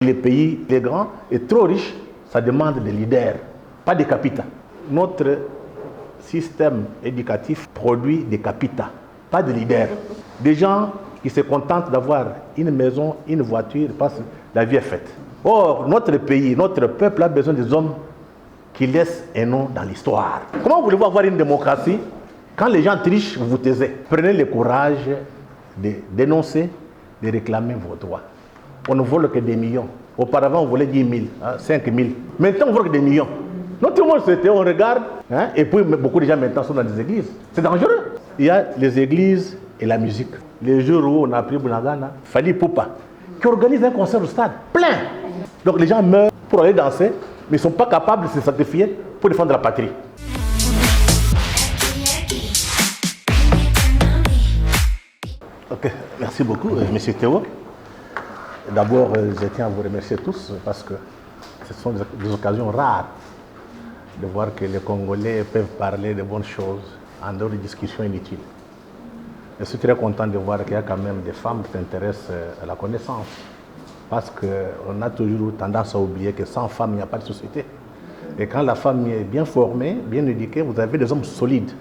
Les pays, les grands et trop riches, ça demande des leaders, pas des capitaux. Notre système éducatif produit des capitaux, pas des leaders. Des gens qui se contentent d'avoir une maison, une voiture, parce que la vie est faite. Or, notre pays, notre peuple a besoin des hommes qui laissent un nom dans l'histoire. Comment voulez-vous avoir une démocratie quand les gens trichent, vous vous taisez? Prenez le courage de dénoncer, de réclamer vos droits. On ne vole que des millions. Auparavant, on volait 10 000, 5 000. Maintenant, on vole que des millions. Non, tout le monde on regarde, et puis beaucoup de gens maintenant sont dans des églises. C'est dangereux. Il y a les églises et la musique. Les jours où on a appris Bunagana, Fali Poupa, qui organise un concert au stade, plein. Donc les gens meurent pour aller danser, mais ils ne sont pas capables de se sacrifier pour défendre la patrie. Ok, merci beaucoup, M. Théo. D'abord, je tiens à vous remercier tous parce que ce sont des occasions rares de voir que les Congolais peuvent parler de bonnes choses en dehors de discussions inutiles. Je suis très content de voir qu'il y a quand même des femmes qui s'intéressent à la connaissance. Parce qu'on a toujours tendance à oublier que sans femmes, il n'y a pas de société. Et quand la femme est bien formée, bien éduquée, vous avez des hommes solides.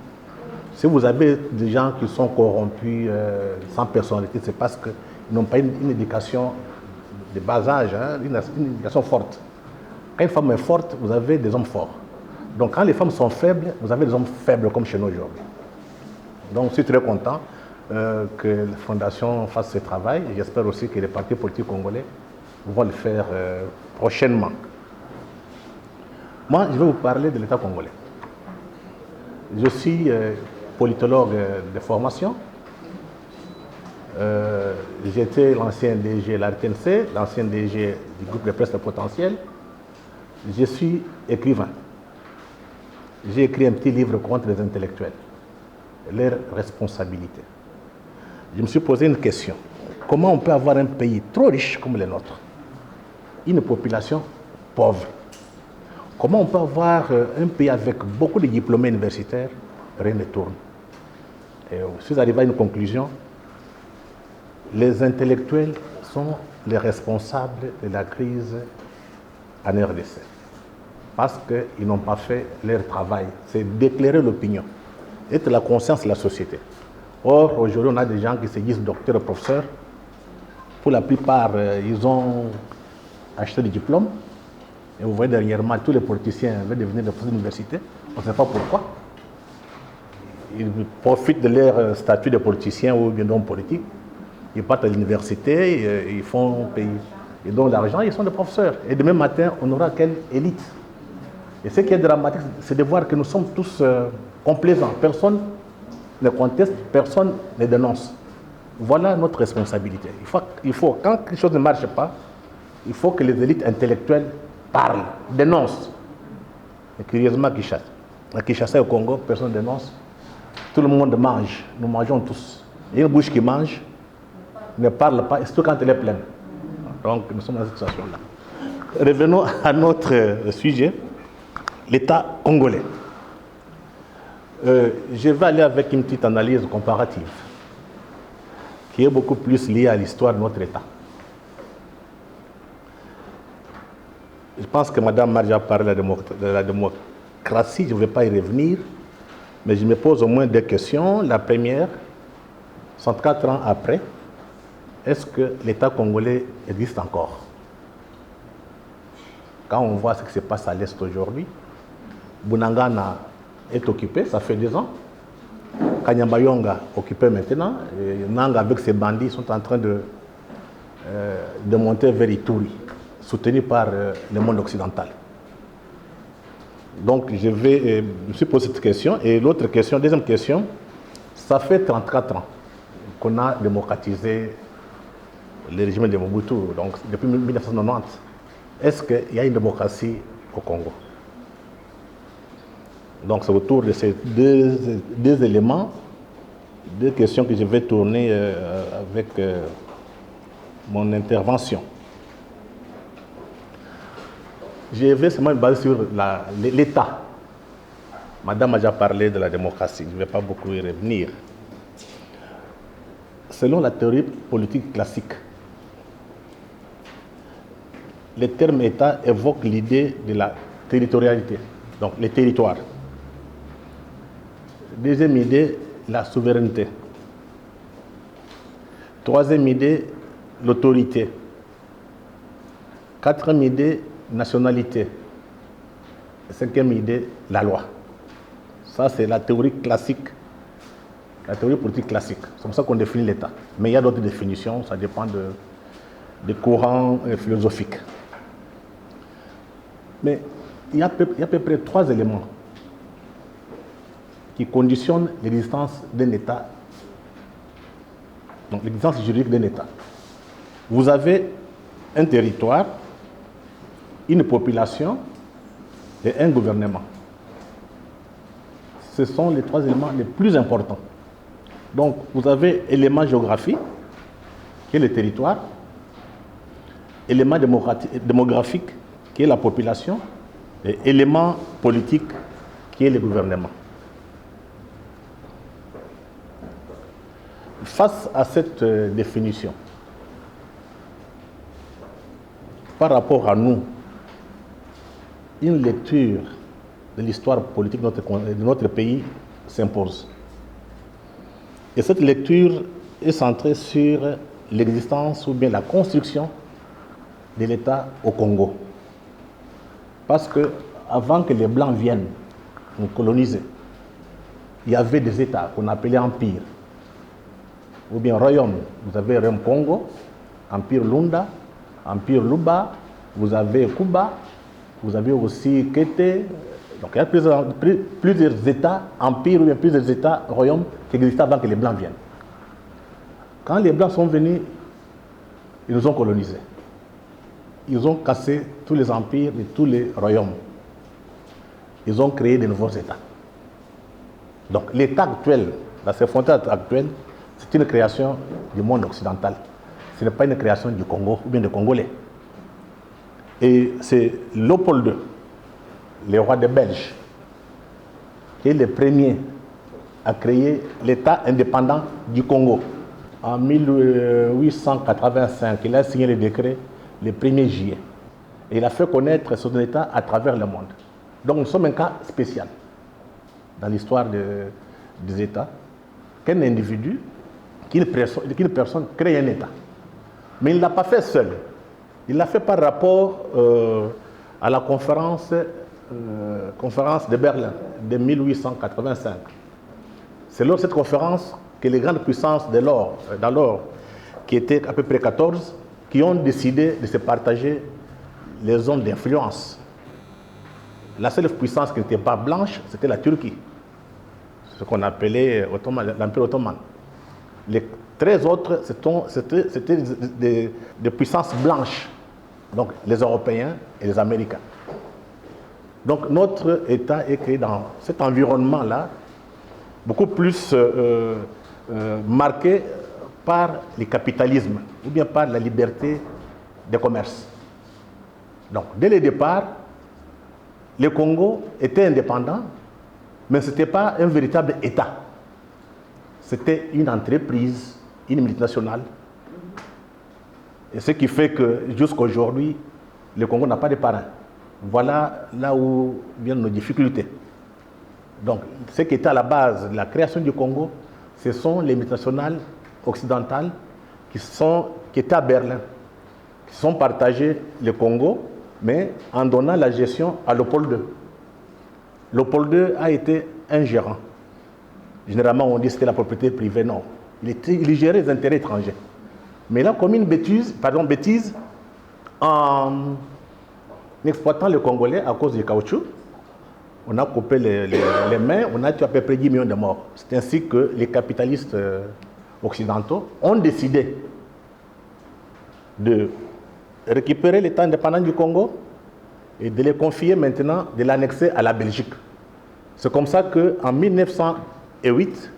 Si vous avez des gens qui sont corrompus, sans personnalité, c'est parce qu'ils n'ont pas une éducation de bas âge, une éducation forte. Quand une femme est forte, vous avez des hommes forts. Donc quand les femmes sont faibles, vous avez des hommes faibles comme chez nous aujourd'hui. Donc je suis très content que la Fondation fasse ce travail. J'espère aussi que les partis politiques congolais vont le faire prochainement. Moi, je vais vous parler de l'État congolais. Je suis politologue de formation. J'étais l'ancien DG de la RTNC, l'ancien DG du groupe de presse potentiel. Je suis écrivain. J'ai écrit un petit livre contre les intellectuels, leurs responsabilités. Je me suis posé une question. Comment on peut avoir un pays trop riche comme le nôtre, une population pauvre? Comment on peut avoir un pays avec beaucoup de diplômés universitaires, rien ne tourne? Et je suis arrivé à une conclusion. Les intellectuels sont les responsables de la crise en RDC. Parce qu'ils n'ont pas fait leur travail. C'est d'éclairer l'opinion, être la conscience de la société. Or, aujourd'hui, on a des gens qui se disent docteurs et professeurs. Pour la plupart, ils ont acheté des diplômes. Et vous voyez dernièrement, tous les politiciens veulent devenir des professeurs d'université. On ne sait pas pourquoi. Ils profitent de leur statut de politicien ou bien d'homme politique. Ils partent à l'université, ils font payer. Ils donnent l'argent, ils sont des professeurs. Et demain matin, on aura quelle élite? Et ce qui est dramatique, c'est de voir que nous sommes tous complaisants. Personne ne conteste, personne ne dénonce. Voilà notre responsabilité. Il faut, quand quelque chose ne marche pas, il faut que les élites intellectuelles parlent, dénoncent. Et curieusement, à Kinshasa et au Congo, personne ne dénonce. Tout le monde mange. Nous mangeons tous. Il y a une bouche qui mange, ne parle pas, et surtout quand elle est pleine. Donc, nous sommes dans cette situation-là. Revenons à notre sujet, l'État congolais. Je vais aller avec une petite analyse comparative qui est beaucoup plus liée à l'histoire de notre État. Je pense que Mme Marja a parlé de la démocratie, je ne vais pas y revenir, mais je me pose au moins deux questions. La première, 64 ans après, est-ce que l'État congolais existe encore? Quand on voit ce qui se passe à l'Est aujourd'hui, Bunagana est occupé, ça fait 2 ans. Kanyambayonga occupé maintenant. Et Nanga avec ses bandits sont en train de monter vers Ituri, soutenus par le monde occidental. Donc je me suis posé cette question. Et l'autre question, deuxième question, ça fait 34 ans qu'on a démocratisé le régime de Mobutu, donc depuis 1990. Est-ce qu'il y a une démocratie au Congo? Donc c'est autour de ces deux éléments, deux questions que je vais tourner avec mon intervention. Je vais seulement me baser sur l'État. Madame a déjà parlé de la démocratie, je ne vais pas beaucoup y revenir. Selon la théorie politique classique, le terme État évoque l'idée de la territorialité, donc les territoires. Deuxième idée, la souveraineté. Troisième idée, l'autorité. Quatrième idée, nationalité. Cinquième idée, la loi. Ça, c'est la théorie classique, la théorie politique classique. C'est comme ça qu'on définit l'État. Mais il y a d'autres définitions, ça dépend des courants philosophiques. Mais il y a à peu près 3 éléments qui conditionnent l'existence d'un État, donc l'existence juridique d'un État. Vous avez un territoire, une population et un gouvernement. Ce sont les 3 éléments les plus importants. Donc, vous avez élément géographique, qui est le territoire, élément démographique, qui est la population, et élément politique, qui est le gouvernement. Face à cette définition, par rapport à nous, une lecture de l'histoire politique de notre pays s'impose. Et cette lecture est centrée sur l'existence ou bien la construction de l'État au Congo. Parce que avant que les Blancs viennent nous coloniser, il y avait des États qu'on appelait empires, ou bien royaumes. Vous avez Royaume Congo, Empire Lunda, Empire Luba, vous avez Kuba, vous avez aussi Kété. Donc il y a plusieurs États, empires ou bien plusieurs États, royaumes qui existaient avant que les Blancs viennent. Quand les Blancs sont venus, ils nous ont colonisés. Ils ont cassé tous les empires et tous les royaumes. Ils ont créé de nouveaux États. Donc l'État actuel, la frontière actuelle, c'est une création du monde occidental. Ce n'est pas une création du Congo ou bien des Congolais. Et c'est Léopold II, le roi des Belges, qui est le premier à créer l'État indépendant du Congo. En 1885, il a signé le décret le 1er juillet. Et il a fait connaître son État à travers le monde. Donc nous sommes un cas spécial dans l'histoire des États, qu'un individu, qu'une personne crée un État. Mais il ne l'a pas fait seul. Il l'a fait par rapport à la conférence de Berlin de 1885. C'est lors de cette conférence que les grandes puissances d'alors, qui étaient à peu près 14, qui ont décidé de se partager les zones d'influence. La seule puissance qui n'était pas blanche, c'était la Turquie, ce qu'on appelait l'Empire ottoman. Les 13 autres, c'était des puissances blanches, donc les Européens et les Américains. Donc notre État est créé dans cet environnement-là, beaucoup plus marqué par le capitalisme ou bien par la liberté des commerces. Donc dès le départ, le Congo était indépendant, mais ce n'était pas un véritable État. C'était une entreprise, une multinationale. Et ce qui fait que jusqu'à aujourd'hui, le Congo n'a pas de parrain. Voilà là où viennent nos difficultés. Donc, ce qui était à la base de la création du Congo, ce sont les multinationales occidentales qui étaient à Berlin, qui sont partagées le Congo, mais en donnant la gestion à Léopold II. Léopold II a été un gérant. Généralement, on dit que c'était la propriété privée. Non. Il gérait les intérêts étrangers. Mais là, comme une bêtise, en exploitant le Congolais à cause du caoutchouc, on a coupé les mains, on a tué à peu près 10 millions de morts. C'est ainsi que les capitalistes occidentaux ont décidé de récupérer l'État indépendant du Congo et de les confier maintenant, de l'annexer à la Belgique. C'est comme ça qu'en 1908,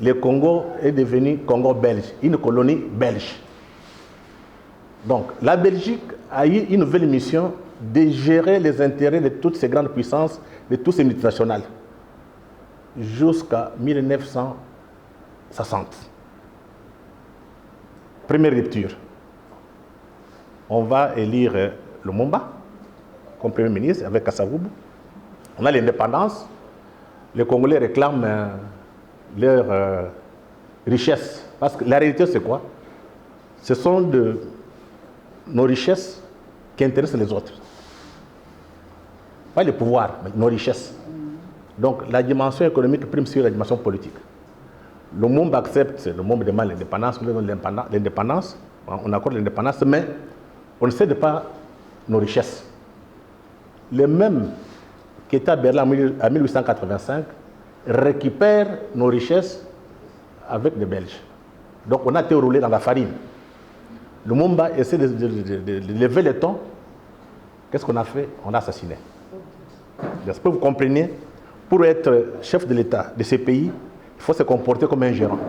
le Congo est devenu Congo belge, une colonie belge. Donc la Belgique a eu une nouvelle mission de gérer les intérêts de toutes ces grandes puissances, de tous ces multinationales, jusqu'à 1960. Première rupture. On va élire Lumumba comme Premier ministre avec Kasavubu. On a l'indépendance. Les Congolais réclament leur richesse. Parce que la réalité, c'est quoi? Ce sont nos richesses qui intéressent les autres. Pas le pouvoir, mais nos richesses. Donc la dimension économique prime sur la dimension politique. Le monde accepte, le monde demande l'indépendance, l'indépendance, on accorde l'indépendance, mais on ne cède pas nos richesses. Les mêmes qui étaient à Berlin en 1885 récupèrent nos richesses avec les Belges. Donc on a été roulé dans la farine. Le Lumumba essaie de lever le ton. Qu'est-ce qu'on a fait? On a assassiné. J'espère que vous comprenez, pour être chef de l'État de ces pays, il faut se comporter comme un gérant.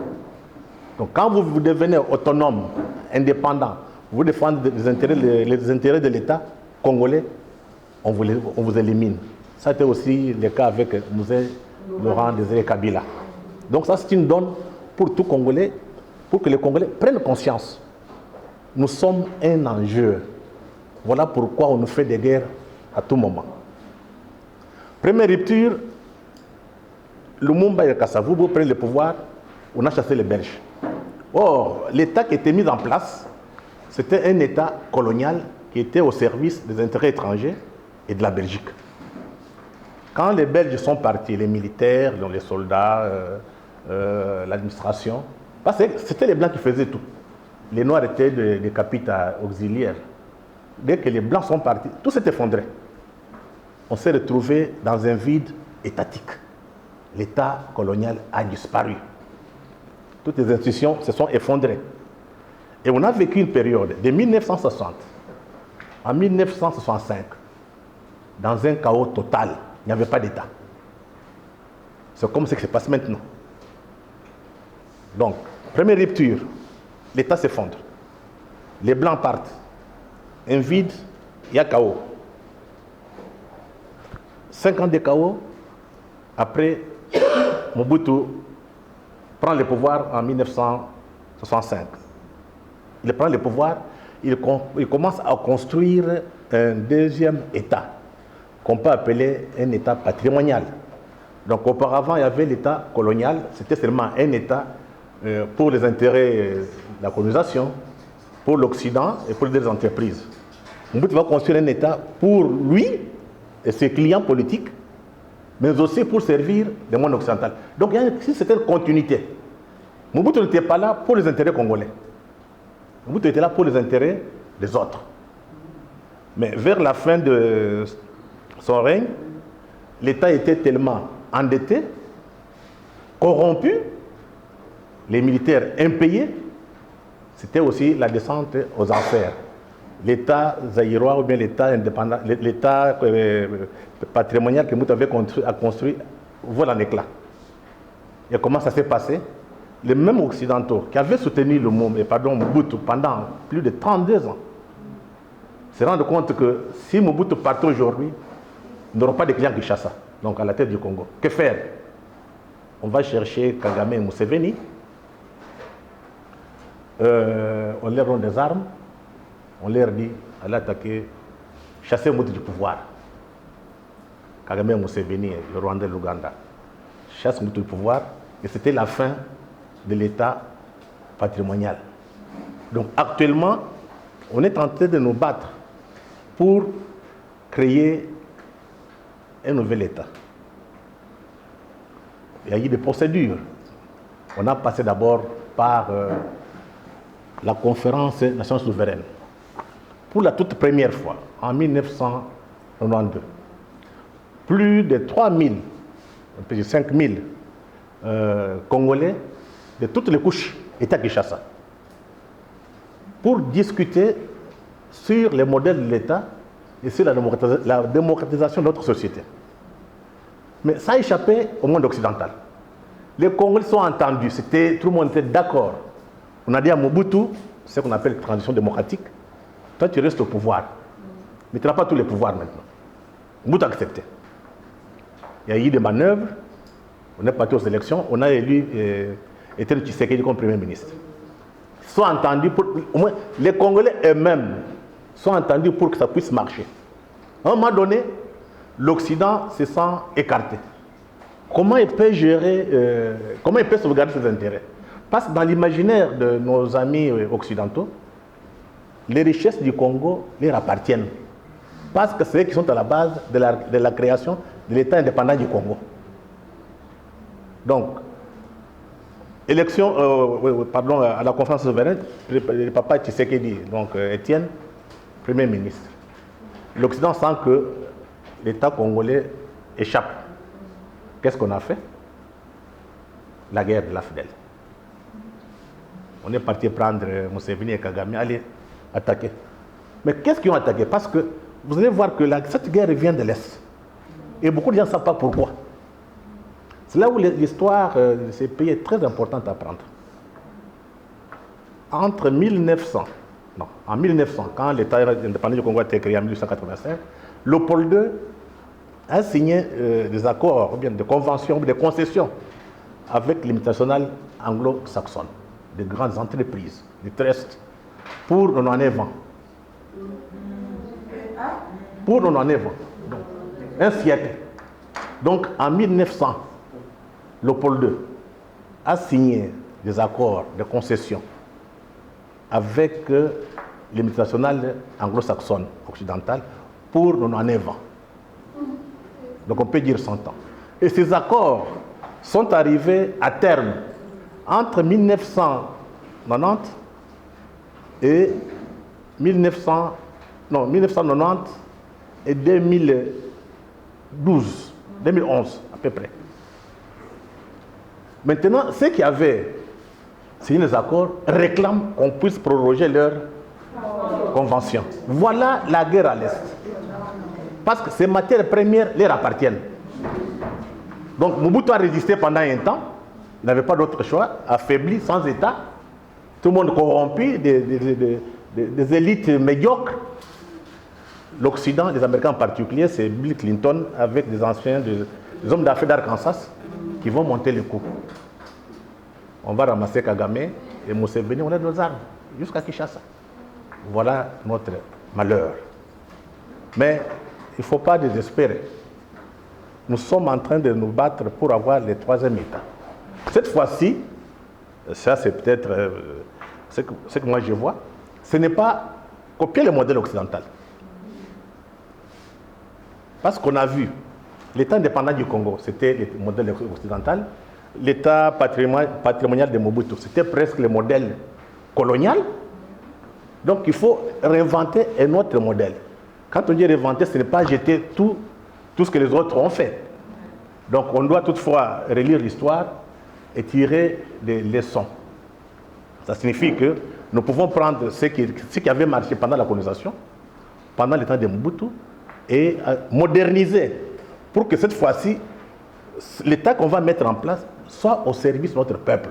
Donc quand vous devenez autonome, indépendant, vous défendez les intérêts de l'État congolais, on vous élimine. Ça a été aussi le cas avec Mzee Laurent Désiré Kabila. Donc ça, c'est une donne pour tout Congolais, pour que les Congolais prennent conscience. Nous sommes un enjeu. Voilà pourquoi on nous fait des guerres à tout moment. Première rupture, Lumumba et Kasavubu prennent le pouvoir, on a chassé les Belges. Or, l'État qui était mis en place, c'était un État colonial qui était au service des intérêts étrangers et de la Belgique. Quand les Belges sont partis, les militaires, les soldats, l'administration, c'était les Blancs qui faisaient tout. Les Noirs étaient des capitales auxiliaires. Dès que les Blancs sont partis, tout s'est effondré. On s'est retrouvé dans un vide étatique. L'État colonial a disparu. Toutes les institutions se sont effondrées. Et on a vécu une période de 1960 à 1965 dans un chaos total. Il n'y avait pas d'État. C'est comme ce qui se passe maintenant. Donc, première rupture, l'État s'effondre. Les Blancs partent. Un vide, il y a chaos. 5 ans de chaos. Après, Mobutu prend le pouvoir en 1965. Il prend le pouvoir, il commence à construire un deuxième État, qu'on peut appeler un État patrimonial. Donc auparavant, il y avait l'État colonial, c'était seulement un État pour les intérêts de la colonisation, pour l'Occident et pour les entreprises. Mobutu va construire un État pour lui et ses clients politiques, mais aussi pour servir le monde occidental. Donc il y a une certaine continuité. Mobutu n'était pas là pour les intérêts congolais. Mobutu était là pour les intérêts des autres. Mais vers la fin de son règne, l'État était tellement endetté, corrompu, les militaires impayés, c'était aussi la descente aux enfers. L'État zaïrois ou bien l'État indépendant, l'État patrimonial que Mobutu avait construit vole en éclat. Et comment ça s'est passé? Les mêmes occidentaux qui avaient soutenu Mobutu pendant plus de 32 ans se rendent compte que si Mobutu partait aujourd'hui, ils n'auront pas de clients Kinshasa, donc à la tête du Congo. Que faire? On va chercher Kagame et Museveni, on leur donne des armes, on leur dit allez attaquer, chasser Mobutu du pouvoir. Kagame et Museveni, le Rwanda et l'Ouganda, chassent Mobutu du pouvoir, et c'était la fin de l'État patrimonial. Donc actuellement, on est en train de nous battre pour créer un nouvel État. Il y a eu des procédures. On a passé d'abord par la conférence nationale souveraine. Pour la toute première fois, en 1992, plus de 3000, 5000 Congolais de toutes les couches étaient à Kinshasa pour discuter sur les modèles de l'État et sur la démocratisation de notre société. Mais ça a échappé au monde occidental. Les Congolais sont entendus, tout le monde était d'accord. On a dit à Mobutu, ce qu'on appelle transition démocratique, toi tu restes au pouvoir, mais tu n'as pas tous les pouvoirs maintenant. Mobutu a accepté. Il y a eu des manœuvres, on est parti aux élections, on a élu Étienne Tshisekedi comme Premier ministre. Ils sont entendus, au moins les Congolais eux-mêmes sont entendus pour que ça puisse marcher. À un moment donné, l'Occident se sent écarté. Comment il peut gérer, comment il peut sauvegarder ses intérêts? Parce que dans l'imaginaire de nos amis occidentaux, les richesses du Congo leur appartiennent. Parce que c'est eux qui sont à la base de la création de l'État indépendant du Congo. Donc, élection, à la conférence souveraine, le papa Tshisekedi, donc Étienne, Premier ministre. L'Occident sent que l'État congolais échappe. Qu'est-ce qu'on a fait? La guerre de la FDL. On est parti prendre Museveni et Kagame, aller attaquer. Mais qu'est-ce qu'ils ont attaqué? Parce que vous allez voir que cette guerre vient de l'Est. Et beaucoup de gens ne savent pas pourquoi. C'est là où l'histoire de ces pays est très importante à prendre. En 1900, quand l'État indépendant du Congo a été créé en 1885, Léopold II a signé des accords, ou bien des conventions, des concessions avec les multinationales anglo-saxonnes, des grandes entreprises, des trusts, pour 99 ans. Pour 99 ans. Donc, un siècle. Donc en 1900, Léopold II a signé des accords de concession avec les multinationales anglo-saxonnes occidentales pour 99 ans. Donc on peut dire 100 ans. Et ces accords sont arrivés à terme entre 1990 et 1990 et 2011 à peu près. Maintenant, ceux qui avaient signé les accords réclament qu'on puisse proroger leur convention. Voilà la guerre à l'Est. Parce que ces matières premières leur appartiennent. Donc Mobutu a résisté pendant un temps. Il n'avait pas d'autre choix, affaibli, sans État. Tout le monde corrompu, des élites médiocres. L'Occident, les Américains en particulier, c'est Bill Clinton avec des anciens, des hommes d'affaires d'Arkansas qui vont monter le coup. On va ramasser Kagame et Museveni, on a nos armes, jusqu'à Kinshasa. Voilà notre malheur. Mais il ne faut pas désespérer. Nous sommes en train de nous battre pour avoir le troisième État. Cette fois-ci, ça c'est peut-être ce que moi je vois, ce n'est pas copier le modèle occidental. Parce qu'on a vu, l'État indépendant du Congo, c'était le modèle occidental. L'État patrimonial de Mobutu, c'était presque le modèle colonial. Donc il faut réinventer un autre modèle. Quand on dit réinventer, ce n'est pas jeter tout ce que les autres ont fait. Donc on doit toutefois relire l'histoire et tirer des leçons. Ça signifie que nous pouvons prendre ce qui avait marché pendant la colonisation, pendant le temps de Mobutu, et moderniser pour que cette fois-ci, l'État qu'on va mettre en place soit au service de notre peuple.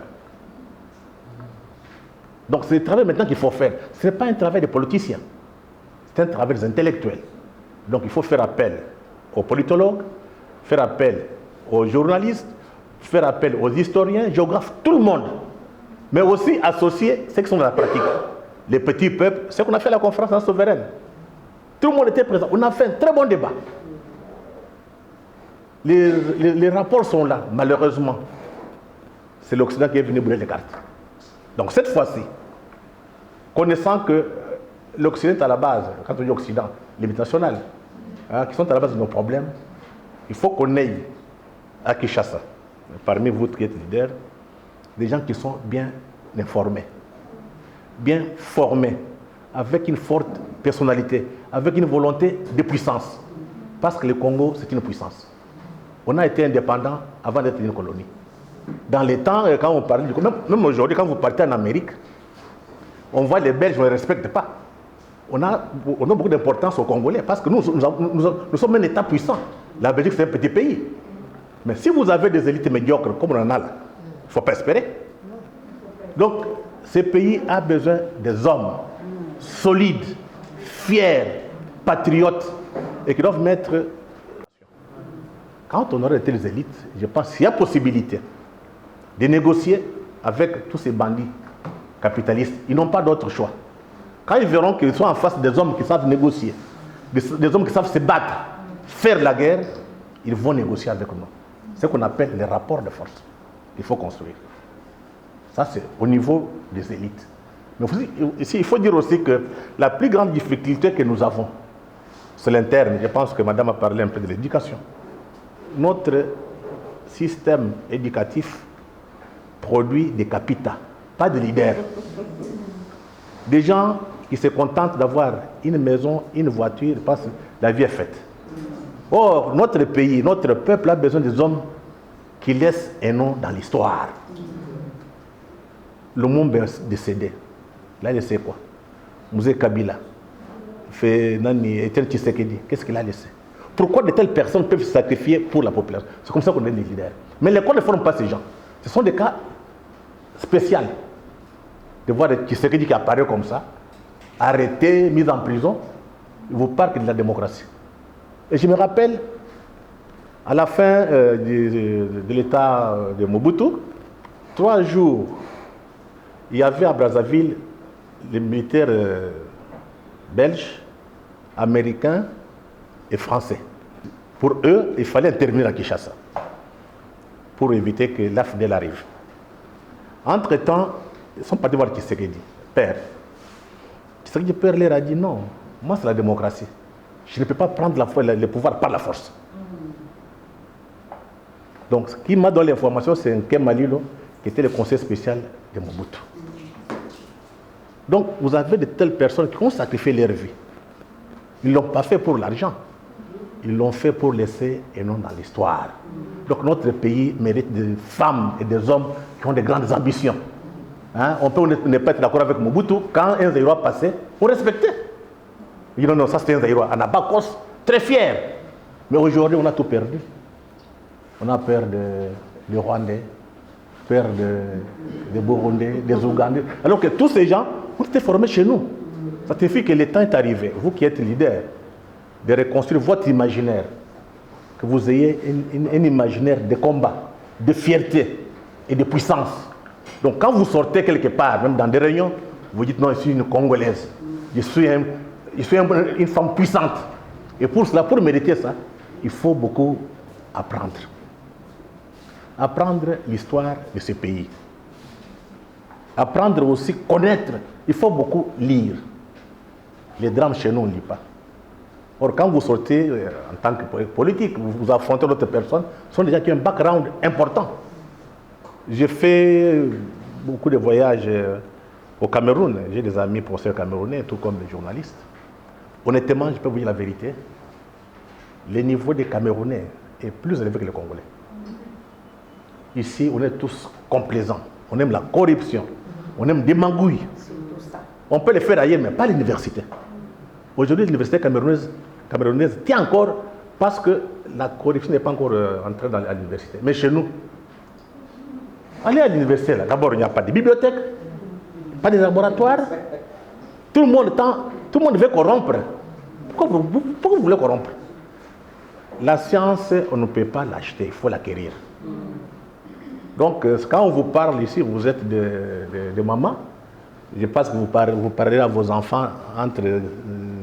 Donc c'est le travail maintenant qu'il faut faire. Ce n'est pas un travail des politiciens, c'est un travail des intellectuels. Donc il faut faire appel aux politologues, faire appel aux journalistes, faire appel aux historiens, géographes, tout le monde. Mais aussi associer ceux qui sont dans la pratique. Les petits peuples, c'est ce qu'on a fait à la conférence souveraine. Tout le monde était présent. On a fait un très bon débat. Les rapports sont là, malheureusement. C'est l'Occident qui est venu brûler les cartes. Donc cette fois-ci, connaissant que l'Occident est à la base, quand on dit Occident, les multinationales, qui sont à la base de nos problèmes, il faut qu'on ait à Kinshasa, parmi vous qui êtes leaders, des gens qui sont bien informés, bien formés, avec une forte personnalité, avec une volonté de puissance. Parce que le Congo, c'est une puissance. On a été indépendant avant d'être une colonie. Dans les temps, quand on parle du Congo, même aujourd'hui, quand vous partez en Amérique, on voit les Belges, on ne les respecte pas. On a beaucoup d'importance aux Congolais parce que nous sommes un État puissant. La Belgique, c'est un petit pays. Mais si vous avez des élites médiocres comme on en a là, il ne faut pas espérer. Donc, ce pays a besoin des hommes solides, fiers, patriotes et qui doivent mettre... Quand on aurait été les élites, je pense qu'il y a possibilité de négocier avec tous ces bandits capitalistes. Ils n'ont pas d'autre choix. Quand ils verront qu'ils sont en face des hommes qui savent négocier, des hommes qui savent se battre, faire la guerre, ils vont négocier avec nous. C'est ce qu'on appelle les rapports de force qu'il faut construire. Ça, c'est au niveau des élites. Mais ici, il faut dire aussi que la plus grande difficulté que nous avons, c'est l'interne. Je pense que madame a parlé un peu de l'éducation. Notre système éducatif produit des capitaux, pas de leaders. Des gens qui se contentent d'avoir une maison, une voiture, parce que la vie est faite. Or, notre pays, notre peuple a besoin des hommes qui laissent un nom dans l'histoire. Le monde est décédé. Il a laissé quoi? Mouzé Kabila, Etienne Tshisekedi, qu'est-ce qu'il a laissé? Pourquoi de telles personnes peuvent se sacrifier pour la population? C'est comme ça qu'on est des leaders. Mais les codes ne forment pas ces gens. Ce sont des cas spéciaux. De voir Tshisekedi qui apparaît comme ça, arrêté, mis en prison, il vous parle de la démocratie. Et je me rappelle, à la fin de l'état de Mobutu, 3 jours, il y avait à Brazzaville les militaires belges, américains et français. Pour eux, il fallait intervenir à Kinshasa pour éviter que l'AFDEL arrive. Entre-temps, ils sont partis voir Tshisekedi, père. Tshisekedi, père, leur a dit non, moi c'est la démocratie. Je ne peux pas prendre le pouvoir par la force. Donc, ce qui m'a donné l'information, c'est Nkem Malilo, qui était le conseiller spécial de Mobutu. Donc, vous avez de telles personnes qui ont sacrifié leur vie. Ils ne l'ont pas fait pour l'argent. Ils l'ont fait pour laisser un nom dans l'histoire. Donc, notre pays mérite des femmes et des hommes qui ont de grandes ambitions. Hein? On peut ne pas être d'accord avec Mobutu. Quand un Zaïrois passait, on respectait. Il dit non, ça c'était un Zaïrois. Anabakos, très fier. Mais aujourd'hui, on a tout perdu. On a peur des Rwandais, peur des Burundais, des Ougandais. Alors que tous ces gens ont été formés chez nous. Ça signifie que le temps est arrivé, vous qui êtes leader, de reconstruire votre imaginaire. Que vous ayez un imaginaire de combat, de fierté et de puissance. Donc quand vous sortez quelque part, même dans des réunions, vous dites non, je suis une Congolaise. Je suis une femme puissante. Et pour cela, pour mériter ça, il faut beaucoup apprendre. Apprendre l'histoire de ce pays. Apprendre aussi, connaître. Il faut beaucoup lire. Les drames chez nous, on ne lit pas. Or, quand vous sortez en tant que politique, vous affrontez d'autres personnes, ce sont des gens qui ont un background important. J'ai fait beaucoup de voyages au Cameroun. J'ai des amis professeurs camerounais, tout comme des journalistes. Honnêtement, je peux vous dire la vérité. Le niveau des Camerounais est plus élevé que les Congolais. Ici, on est tous complaisants. On aime la corruption. On aime des magouilles. On peut le faire ailleurs, mais pas à l'université. Aujourd'hui, l'université camerounaise tient encore parce que la corruption n'est pas encore entrée à l'université. Mais chez nous, allez à l'université, d'abord, il n'y a pas de bibliothèque, pas de laboratoire. Tout le monde veut corrompre. Pourquoi vous voulez corrompre? La science, on ne peut pas l'acheter, il faut l'acquérir. Donc, quand on vous parle ici, vous êtes de maman, je pense que vous parlerez à vos enfants entre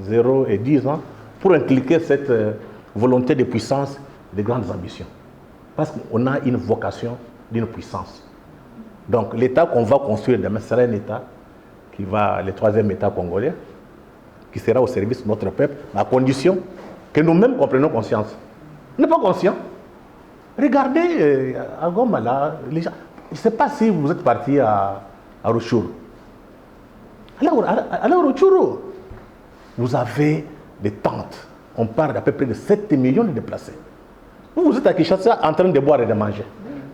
0 et 10 ans pour inculquer cette volonté de puissance, de grandes ambitions. Parce qu'on a une vocation d'une puissance. Donc, l'État qu'on va construire demain sera un État qui va, le 3e État congolais, qui sera au service de notre peuple, à condition que nous-mêmes comprenions conscience. On n'est pas conscient. Regardez à Goma, là, les gens. Je ne sais pas si vous êtes parti à Rutshuru. Allez à Rutshuru. Vous avez des tentes. On parle d'à peu près de 7 millions de déplacés. Vous êtes à Kinshasa en train de boire et de manger.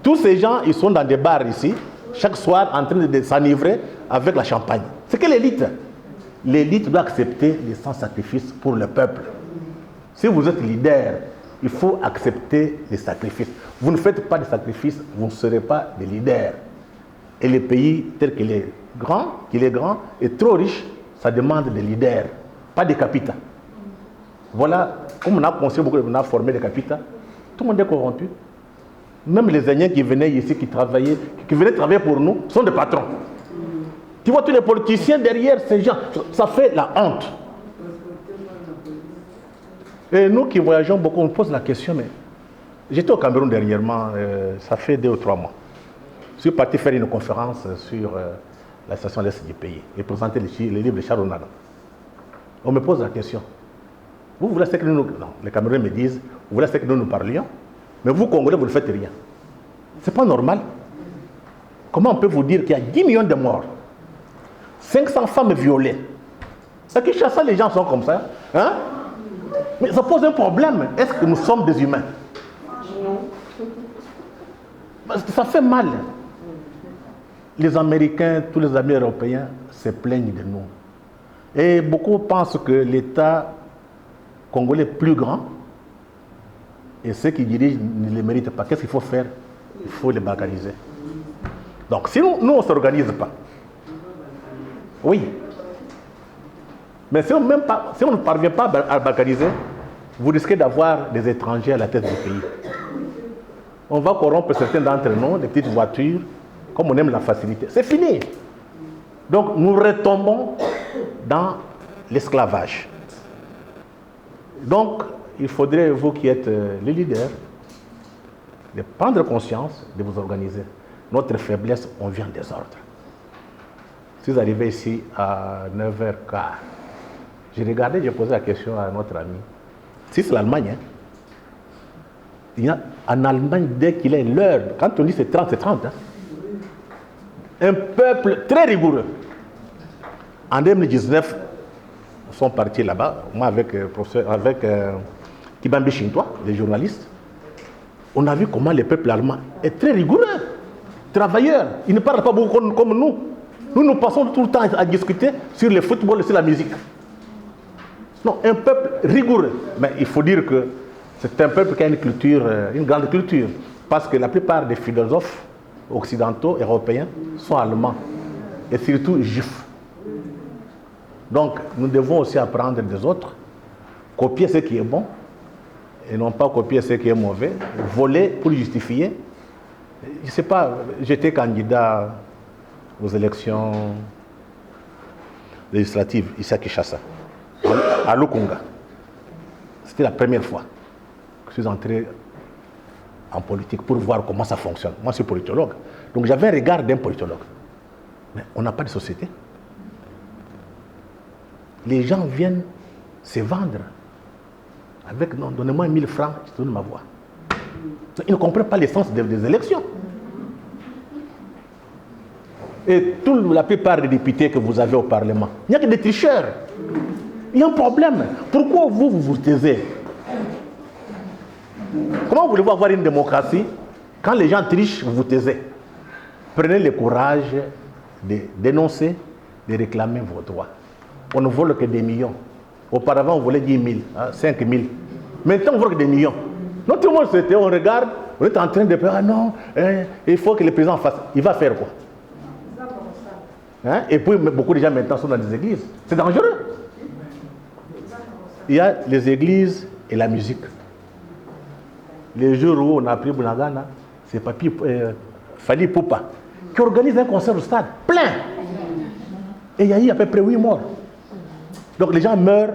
Tous ces gens, ils sont dans des bars ici, chaque soir en train de s'enivrer avec la champagne. C'est que l'élite. L'élite doit accepter les sans-sacrifices pour le peuple. Si vous êtes leader, il faut accepter les sacrifices. Vous ne faites pas de sacrifices, vous ne serez pas des leaders. Et le pays tel qu'il est grand et trop riche, ça demande des leaders, pas des capitaux. Voilà, comme on a construit beaucoup, on a formé des capitaux, tout le monde est corrompu. Même les Indiens qui venaient ici, qui venaient travailler pour nous, sont des patrons. Tu vois tous les politiciens derrière ces gens, ça fait la honte. Et nous qui voyageons beaucoup, on me pose la question, mais j'étais au Cameroun dernièrement, ça fait 2 ou 3 mois. Je suis parti faire une conférence sur la situation à l'est du pays et présenter le livre de Charles Onana. On me pose la question. Vous voulez que nous... Non, les Camerounais me disent, vous voulez que nous parlions, mais vous, Congolais, vous ne faites rien. C'est pas normal. Comment on peut vous dire qu'il y a 10 millions de morts, 500 femmes violées? À Kinshasa, les gens sont comme ça. Hein? Mais ça pose un problème. Est-ce que nous sommes des humains? Parce que ça fait mal. Les Américains, tous les amis européens se plaignent de nous. Et beaucoup pensent que l'État congolais est plus grand et ceux qui dirigent ne le méritent pas. Qu'est-ce qu'il faut faire? Il faut les balkaniser. Donc si nous on ne s'organise pas, oui. Mais si on ne parvient pas à balkaniser, vous risquez d'avoir des étrangers à la tête du pays. On va corrompre certains d'entre nous, des petites voitures, comme on aime la facilité. C'est fini. Donc nous retombons dans l'esclavage. Donc il faudrait, vous qui êtes les leaders, de prendre conscience, de vous organiser. Notre faiblesse, on vient des ordres. Je suis arrivé ici à 9h15. J'ai regardé, j'ai posé la question à notre ami. Si c'est l'Allemagne, hein, il y a, en Allemagne, dès qu'il est l'heure, quand on dit c'est 30, c'est 30. Hein. Un peuple très rigoureux. En 2019, nous sommes partis là-bas, moi avec Kibambi Chintois, les journalistes. On a vu comment le peuple allemand est très rigoureux, travailleur. Il ne parle pas beaucoup comme nous. Nous passons tout le temps à discuter sur le football et sur la musique. Non, un peuple rigoureux. Mais il faut dire que c'est un peuple qui a une culture, une grande culture. Parce que la plupart des philosophes occidentaux, européens, sont allemands. Et surtout juifs. Donc, nous devons aussi apprendre des autres, copier ce qui est bon, et non pas copier ce qui est mauvais, voler pour justifier. Je ne sais pas, j'étais candidat aux élections législatives ici à Kinshasa, à Lukunga. C'était la première fois que je suis entré en politique pour voir comment ça fonctionne. Moi, je suis politologue. Donc, j'avais un regard d'un politologue. Mais on n'a pas de société. Les gens viennent se vendre avec, non, donnez-moi 1000 francs, je te donne ma voix. Ils ne comprennent pas l'essence des élections. Et la plupart des députés que vous avez au Parlement, il n'y a que des tricheurs. Il y a un problème. Pourquoi vous taisez? Comment voulez-vous avoir une démocratie quand les gens trichent, vous vous taisez? Prenez le courage de dénoncer, de réclamer vos droits. On ne vole que des millions. Auparavant, on volait 10 000, 5 000. Maintenant, on vole que des millions. Non, tout le monde c'était, on regarde, on est en train de dire, ah non, il faut que le président fasse. Il va faire quoi? Hein? Et puis, beaucoup de gens maintenant sont dans des églises. C'est dangereux. Il y a les églises et la musique. Les jours où on a pris Bounagana, c'est Papi Fali Poupa qui organise un concert au stade plein. Et il y a eu à peu près 8 morts. Donc les gens meurent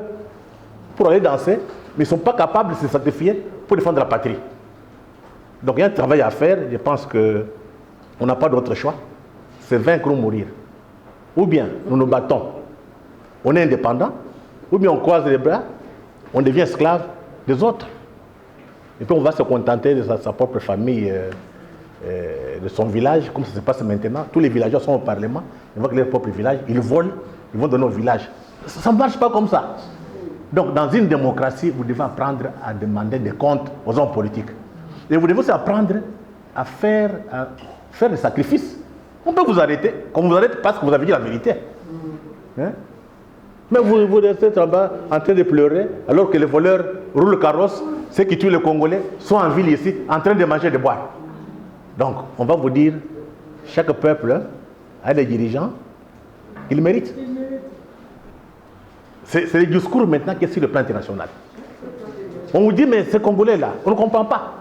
pour aller danser, mais ils ne sont pas capables de se sacrifier pour défendre la patrie. Donc il y a un travail à faire. Je pense qu'on n'a pas d'autre choix. C'est vaincre ou mourir. Ou bien nous nous battons, on est indépendant, ou bien on croise les bras, on devient esclave des autres. Et puis on va se contenter de sa propre famille, de son village, comme ça se passe maintenant. Tous les villageois sont au Parlement, ils vont créer leur propre village, ils volent, ils vont donner au village. Ça ne marche pas comme ça. Donc dans une démocratie, vous devez apprendre à demander des comptes aux hommes politiques. Et vous devez aussi apprendre à faire des sacrifices. On peut vous arrêter, comme vous arrête parce que vous avez dit la vérité. Hein? Mais vous restez là-bas en train de pleurer, alors que les voleurs roulent le carrosse, ceux qui tuent les Congolais sont en ville ici, en train de manger et de boire. Donc, on va vous dire, chaque peuple a des dirigeants qu'il mérite. C'est le discours maintenant qui est sur le plan international. On vous dit, mais ces Congolais-là, on ne comprend pas.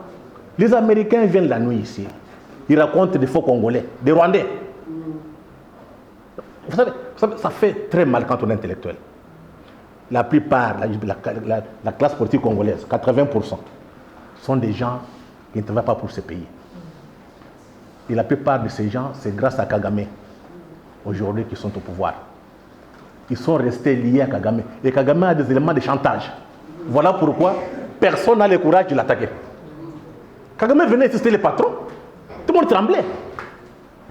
Les Américains viennent la nuit ici. Ils racontent des faux Congolais, des Rwandais. Vous savez, ça fait très mal quand on est intellectuel. La plupart, la classe politique congolaise, 80%, sont des gens qui ne travaillent pas pour ce pays. Et la plupart de ces gens, c'est grâce à Kagame, aujourd'hui, qui sont au pouvoir. Ils sont restés liés à Kagame. Et Kagame a des éléments de chantage. Voilà pourquoi personne n'a le courage de l'attaquer. Kagame venait assister les patrons. Tout le monde tremblait.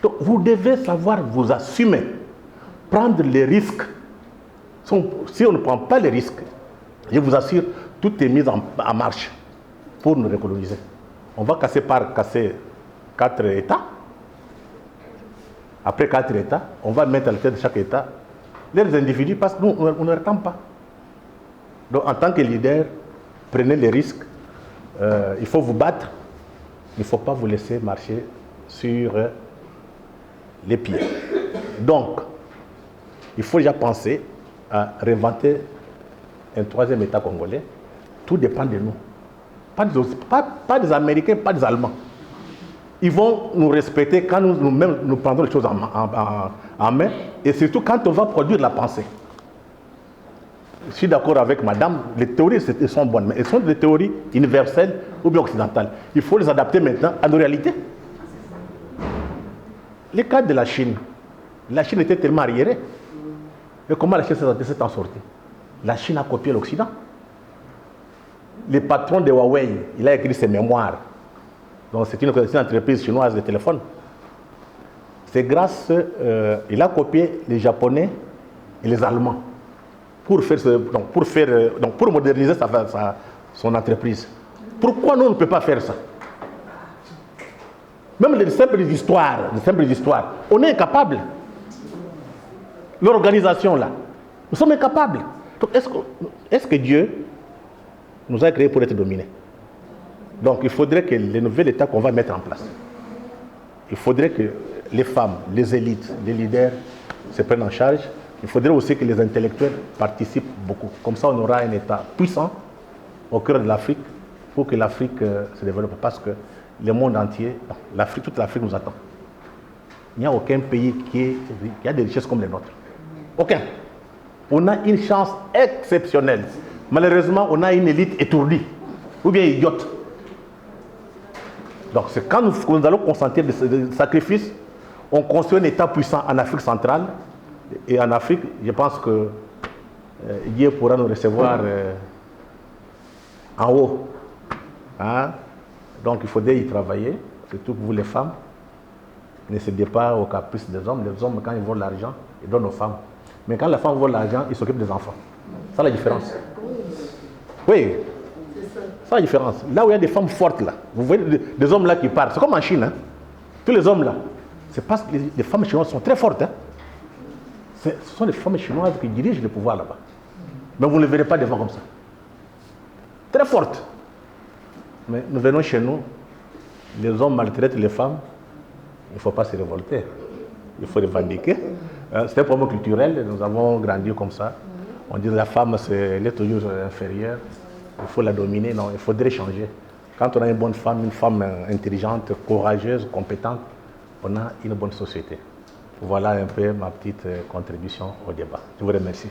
Donc, vous devez savoir vous assumer, prendre les risques. Si on ne prend pas les risques, je vous assure, tout est mis en marche pour nous recoloniser. On va casser 4 États. Après 4 États, on va mettre à la tête de chaque État les individus parce que nous, on ne réclame pas. Donc, en tant que leader, prenez les risques. Il faut vous battre. Il ne faut pas vous laisser marcher sur les pieds. Donc, il faut déjà penser à réinventer un 3e État congolais. Tout dépend de nous. Pas des Américains, pas des Allemands. Ils vont nous respecter quand nous-mêmes nous prendrons les choses en main, et surtout quand on va produire la pensée. Je suis d'accord avec madame, les théories sont bonnes, mais elles sont des théories universelles ou bien occidentales. Il faut les adapter maintenant à nos réalités. Les cas de la Chine était tellement arriérée. Et comment la Chine s'est en sortie? La Chine a copié l'Occident. Le patron de Huawei, il a écrit ses mémoires. Donc c'est une entreprise chinoise de téléphone. C'est grâce, il a copié les Japonais et les Allemands pour moderniser son entreprise. Pourquoi nous on ne peut pas faire ça? Même les simples histoires, on est incapable. L'organisation là, nous sommes incapables. Donc est-ce que Dieu nous a créés pour être dominés? Donc il faudrait que le nouvel État qu'on va mettre en place, il faudrait que les femmes, les élites, les leaders se prennent en charge. Il faudrait aussi que les intellectuels participent beaucoup. Comme ça, on aura un État puissant au cœur de l'Afrique pour que l'Afrique se développe. Parce que le monde entier, toute l'Afrique nous attend. Il n'y a aucun pays qui a des richesses comme les nôtres. Aucun. On a une chance exceptionnelle. Malheureusement, on a une élite étourdie ou bien idiote. Donc, c'est quand nous allons consentir des sacrifices, on construit un État puissant en Afrique centrale. Et en Afrique, je pense que Dieu pourra nous recevoir en haut. Hein? Donc, il faudrait y travailler, surtout vous les femmes. Ne cédez pas aux caprices des hommes. Les hommes, quand ils volent l'argent, ils donnent aux femmes. Mais quand la femme vole l'argent, ils s'occupent des enfants. C'est ça la différence. Oui, c'est la différence. Là où il y a des femmes fortes, là, vous voyez des hommes là qui partent. C'est comme en Chine. Hein? Tous les hommes là, c'est parce que les femmes chinoises sont très fortes. Hein? Ce sont les femmes chinoises qui dirigent le pouvoir là-bas. Mais vous ne les verrez pas devant comme ça. Très fortes. Mais nous venons chez nous, les hommes maltraitent les femmes, il ne faut pas se révolter. Il faut revendiquer. C'est un problème culturel, nous avons grandi comme ça. On dit que la femme, elle est toujours inférieure, il faut la dominer. Non, il faudrait changer. Quand on a une bonne femme, une femme intelligente, courageuse, compétente, on a une bonne société. Voilà un peu ma petite contribution au débat. Je vous remercie.